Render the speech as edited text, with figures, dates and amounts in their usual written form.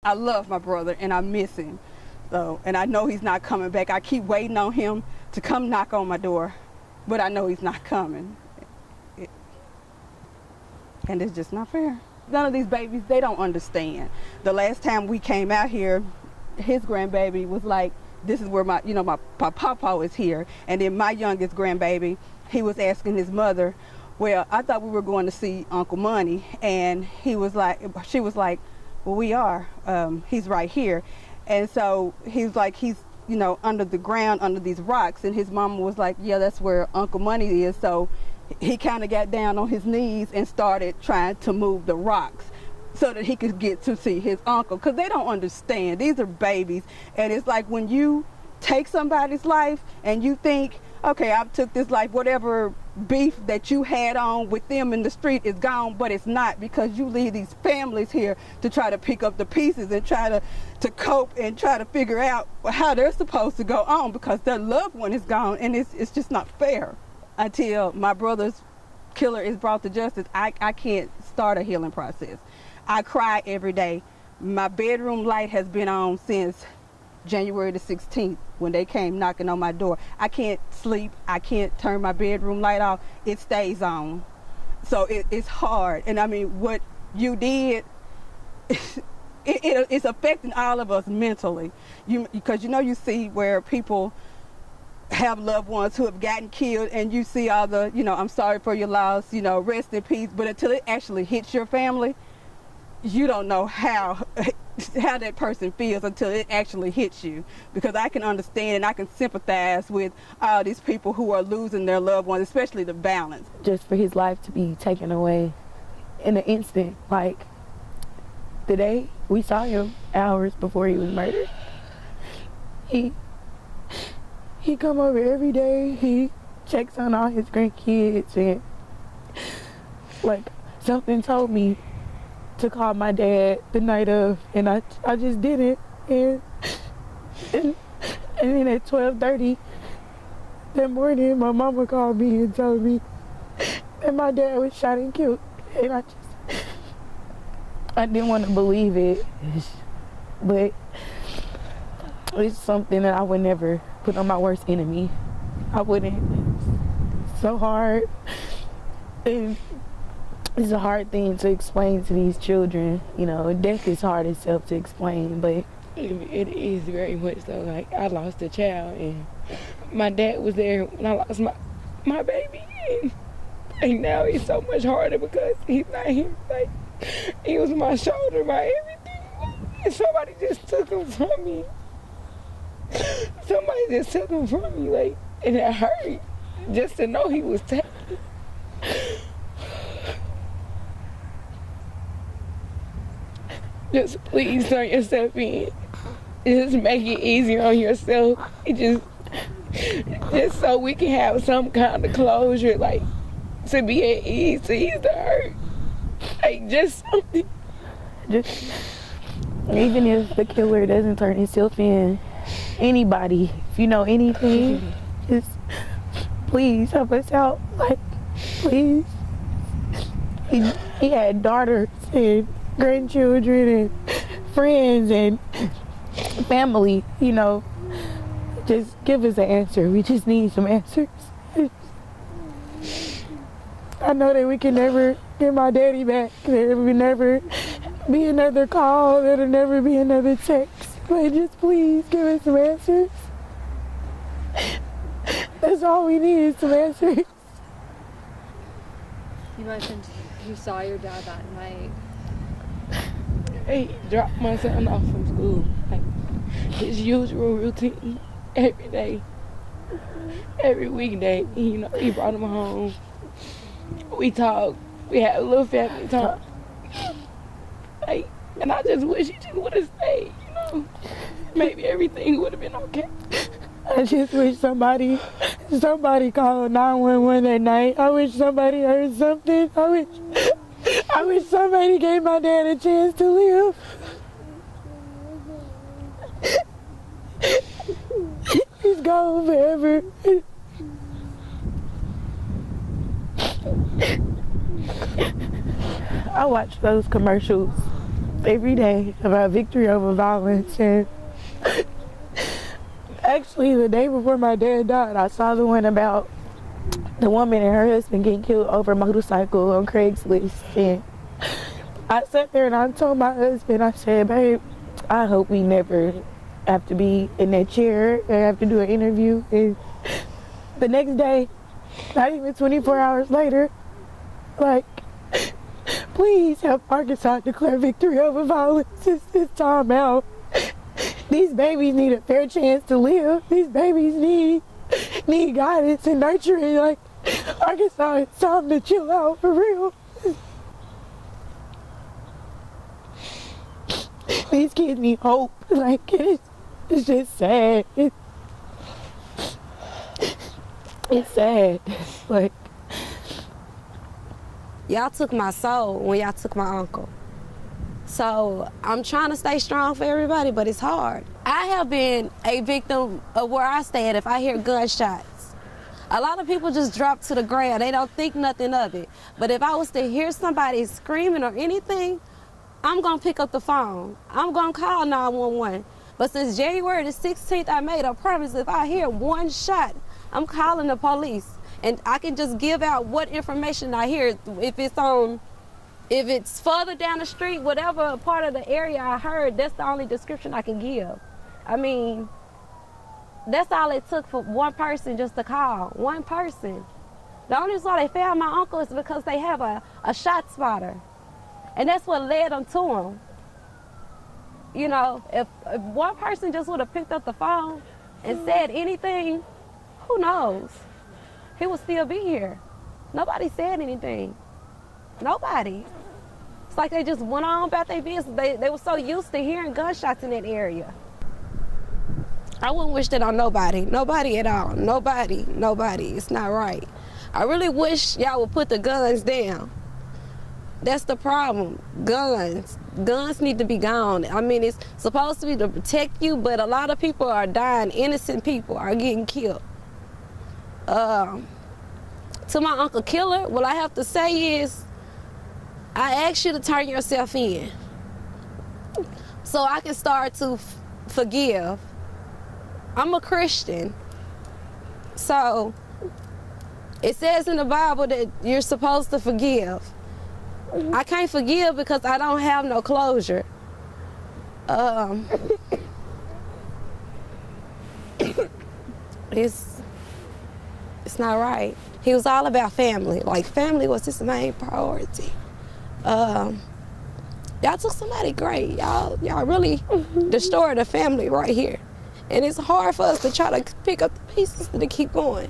I love my brother and I miss him. So, and I know he's not coming back. I keep waiting on him to come knock on my door, but I know he's not coming. And it's just not fair. None of these babies, they don't understand. The last time we came out here, his grandbaby was like, this is where my papa is here. And then my youngest grandbaby, he was asking his mother, well, I thought we were going to see Uncle Money. And she was like, well, we are. He's right here. And so he's like, he's, under the ground, under these rocks. And his mama was like, yeah, that's where Uncle Money is. So he kind of got down on his knees and started trying to move the rocks so that he could get to see his uncle, because they don't understand. These are babies, and it's like when you take somebody's life and you think, okay, I've took this life, whatever beef that you had on with them in the street is gone, but it's not, because you leave these families here to try to pick up the pieces and try to cope and try to figure out how they're supposed to go on, because their loved one is gone, and it's just not fair. Until my brother's killer is brought to justice, I can't start a healing process. I cry every day. My bedroom light has been on since January the 16th when they came knocking on my door. I can't sleep. I can't turn my bedroom light off. It stays on. So it's hard. And I mean, what you did, it's affecting all of us mentally. Because you see where people have loved ones who have gotten killed, and you see all the, I'm sorry for your loss, rest in peace. But until it actually hits your family, you don't know how that person feels until it actually hits you. Because I can understand and I can sympathize with all these people who are losing their loved ones, especially the balance. Just for his life to be taken away in an instant, like the day we saw him hours before he was murdered. He come over every day. He checks on all his grandkids, and like something told me to call my dad the night of, and I just did it. And then at 12:30 that morning, my mama called me and told me that my dad was shot and killed, and I didn't want to believe it, but it's something that I would never put on my worst enemy. I wouldn't. It's so hard. And it's a hard thing to explain to these children. Death is hard itself to explain, but it is very much so. Like, I lost a child, and my dad was there when I lost my baby, and now it's so much harder because he's not here. Like, he was my shoulder, my everything, and somebody just took him from me. Somebody just took him from me, like, and it hurt just to know he was taken. Just please turn yourself in. Just make it easier on yourself. Just so we can have some kind of closure, like, to be at ease, to ease the hurt. Like, just something. Just, even if the killer doesn't turn himself in, anybody, if you know anything, just please help us out. Like, please. He had daughters and grandchildren and friends and family, just give us an answer. We just need some answers. I know that we can never get my daddy back. There will never be another call. There'll never be another text. But just please give us some answers. That's all we need is some answers. You mentioned you saw your dad that night. He dropped my son off from school. Like, his usual routine every day. Every weekday, he brought him home. We talked. We had a little family talk. Like, and I just wish he just would have stayed, Maybe everything would have been okay. I just wish somebody called 911 that night. I wish somebody heard something. I wish somebody gave my dad a chance to live. He's gone forever. I watch those commercials every day about victory over violence. And actually, the day before my dad died, I saw the one about the woman and her husband getting killed over a motorcycle on Craigslist. And I sat there and I told my husband, I said, babe, I hope we never have to be in that chair and have to do an interview. And the next day, not even 24 hours later, like, please have Arkansas declare victory over violence. It's time out. These babies need a fair chance to live. These babies need guidance and nurturing. Like, Arkansas, it's time to chill out for real. These kids need hope. Like, it's just sad. It's sad. Like, y'all took my soul when y'all took my uncle. So I'm trying to stay strong for everybody, but it's hard. I have been a victim of where I stay at if I hear gunshots. A lot of people just drop to the ground. They don't think nothing of it. But if I was to hear somebody screaming or anything, I'm gonna pick up the phone. I'm gonna call 911. But since January the 16th, I made a promise if I hear one shot, I'm calling the police. And I can just give out what information I hear. If it's further down the street, whatever part of the area I heard, that's the only description I can give. I mean, that's all it took for one person just to call, one person. The only reason why they found my uncle is because they have a shot spotter. And that's what led them to him. You know, if one person just would have picked up the phone and said anything, who knows? He would still be here. Nobody said anything. Nobody. It's like they just went on about their business. They were so used to hearing gunshots in that area. I wouldn't wish that on nobody. Nobody at all. Nobody. It's not right. I really wish y'all would put the guns down. That's the problem. Guns need to be gone. I mean, it's supposed to be to protect you, but a lot of people are dying. Innocent people are getting killed. To my Uncle Killer, what I have to say is, I ask you to turn yourself in so I can start to forgive. I'm a Christian, so it says in the Bible that you're supposed to forgive. I can't forgive because I don't have no closure. It's not right. He was all about family. Like, family was his main priority. Y'all took somebody great. Y'all really destroyed a family right here. And it's hard for us to try to pick up the pieces to keep going.